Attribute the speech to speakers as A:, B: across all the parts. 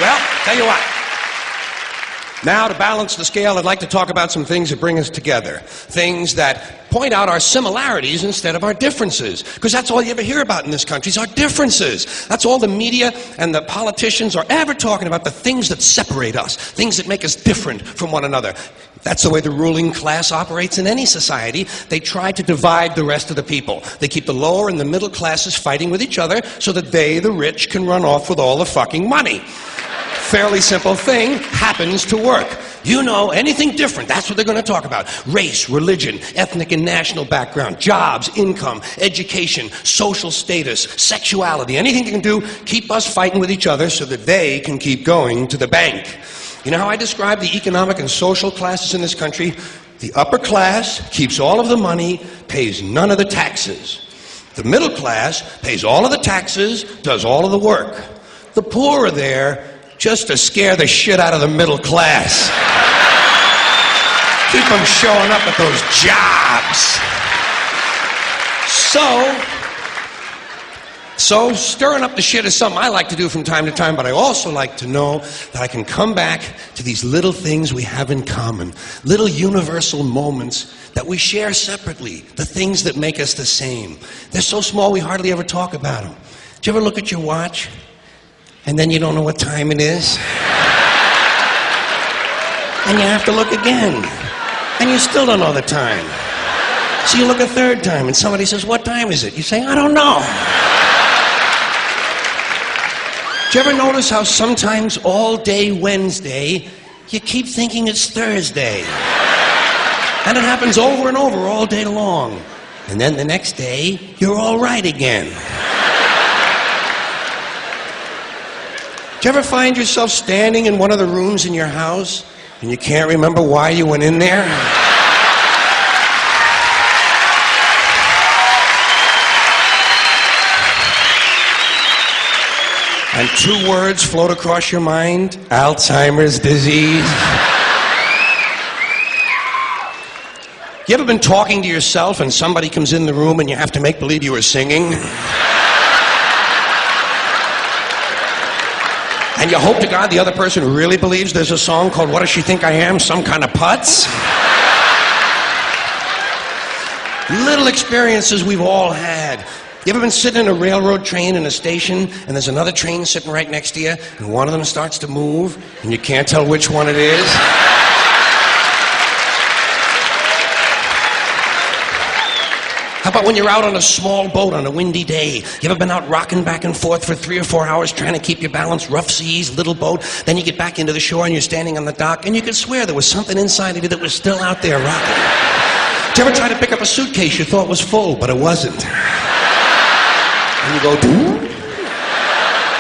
A: Well, tell you what. Now, to balance the scale, I'd like to talk about some things that bring us together. Things that point out our similarities instead of our differences. Because that's all you ever hear about in this country is our differences. That's all the media and the politicians are ever talking about, the things that separate us, things that make us different from one another. That's the way the ruling class operates in any society. They try to divide the rest of the people. They keep the lower and the middle classes fighting with each other so that they, the rich, can run off with all the fucking money. Fairly simple thing, happens to work. You know, anything different, that's what they're going to talk about. Race, religion, ethnic and national background, jobs, income, education, social status, sexuality, anything they can do, keep us fighting with each other so that they can keep going to the bank. You know how I describe the economic and social classes in this country? The upper class keeps all of the money, pays none of the taxes. The middle class pays all of the taxes, does all of the work. The poor are there just to scare the shit out of the middle class. Keep them showing up at those jobs. So stirring up the shit is something I like to do from time to time, but I also like to know that I can come back to these little things we have in common, little universal moments that we share separately, the things that make us the same. They're so small we hardly ever talk about them. Do you ever look at your watch and then you don't know what time it is? And you have to look again, and you still don't know the time. So you look a third time, and somebody says, "What time is it?" You say, "I don't know." Do you ever notice how sometimes all day Wednesday, you keep thinking it's Thursday? And it happens over and over all day long. And then the next day, you're all right again. Do you ever find yourself standing in one of the rooms in your house and you can't remember why you went in there? And two words float across your mind: Alzheimer's disease. You ever been talking to yourself and somebody comes in the room and you have to make believe you were singing? And you hope to God the other person really believes there's a song called "What Does She Think I Am? Some Kind of Putz"? Little experiences we've all had. You ever been sitting in a railroad train in a station and there's another train sitting right next to you and one of them starts to move and you can't tell which one it is? How about when you're out on a small boat on a windy day? You ever been out rocking back and forth for 3 or 4 hours trying to keep your balance? Rough seas, little boat. Then you get back into the shore and you're standing on the dock and you could swear there was something inside of you that was still out there rocking. Did you ever try to pick up a suitcase you thought was full, but it wasn't? And you go, "Doo?"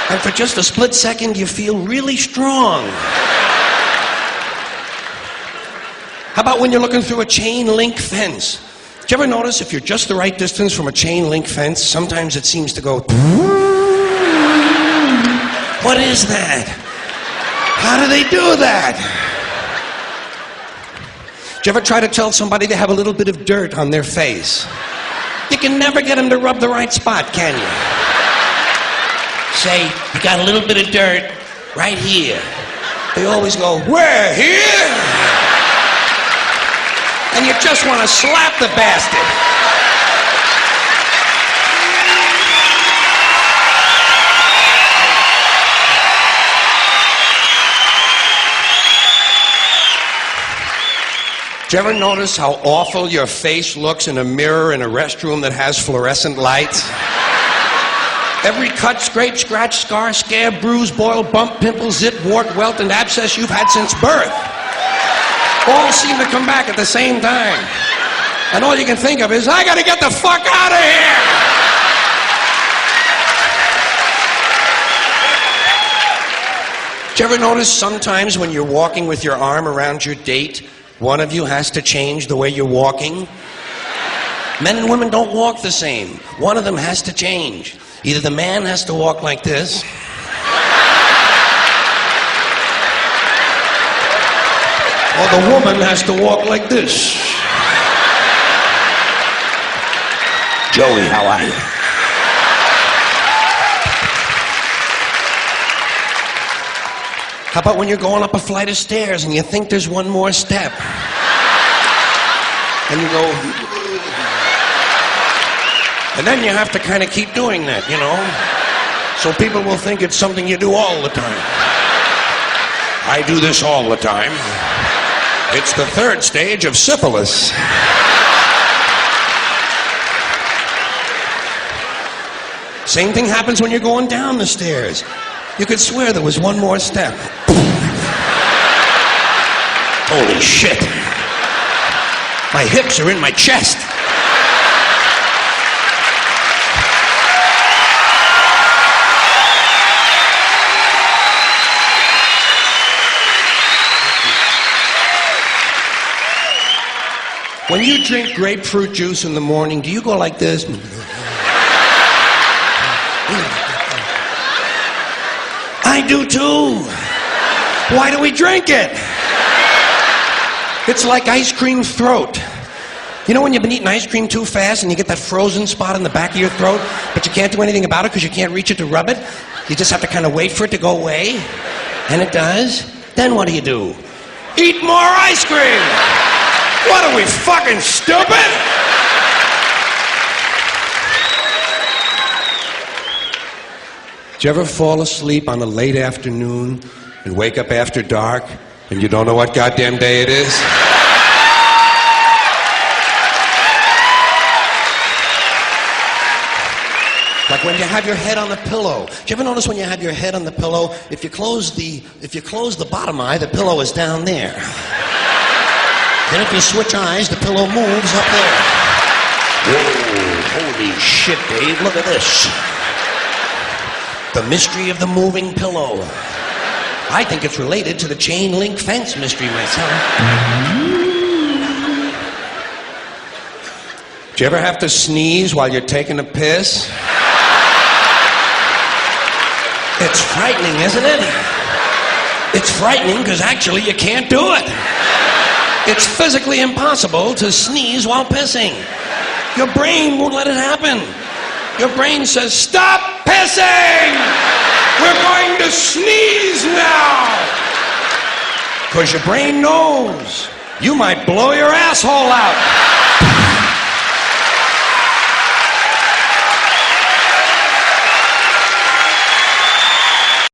A: And for just a split second, you feel really strong. How about when you're looking through a chain link fence? Did you ever notice if you're just the right distance from a chain link fence, sometimes it seems to go, "What is that? How do they do that?" Did you ever try to tell somebody they have a little bit of dirt on their face? You can never get them to rub the right spot, can you? Say, "You got a little bit of dirt right here." They always go, "Where? Here?" And you just want to slap the bastard. Do you ever notice how awful your face looks in a mirror in a restroom that has fluorescent lights? Every cut, scrape, scratch, scar, scab, bruise, boil, bump, pimple, zit, wart, welt, and abscess you've had since birth all seem to come back at the same time. And all you can think of is, "I gotta get the fuck out of here!" Do you ever notice sometimes when you're walking with your arm around your date, one of you has to change the way you're walking? Men and women don't walk the same. One of them has to change. Either the man has to walk like this, or the woman has to walk like this. "Joey, how are you?" How about when you're going up a flight of stairs and you think there's one more step? And you go... And then you have to kind of keep doing that, you know? So people will think it's something you do all the time. I do this all the time. It's the third stage of syphilis. Same thing happens when you're going down the stairs. You could swear there was one more step. Holy shit. My hips are in my chest. When you drink grapefruit juice in the morning, do you go like this? I do too. Why do we drink it? It's like ice cream throat. You know when you've been eating ice cream too fast and you get that frozen spot in the back of your throat, but you can't do anything about it because you can't reach it to rub it? You just have to kind of wait for it to go away. And it does. Then what do? Eat more ice cream! What are we, fucking stupid? Did you ever fall asleep on a late afternoon and wake up after dark and you don't know what goddamn day it is? Like when you have your head on the pillow. Do you ever notice when you have your head on the pillow, if you close the bottom eye, the pillow is down there. Then if you switch eyes, the pillow moves up there. Whoa, holy shit, Dave, look at this. The mystery of the moving pillow. I think it's related to the chain link fence mystery myself. Do you ever have to sneeze while you're taking a piss? It's frightening, isn't it? It's frightening because actually you can't do it. It's physically impossible to sneeze while pissing. Your brain won't let it happen. Your brain says, stop pissing! We're going to sneeze now! Because your brain knows you might blow your asshole out.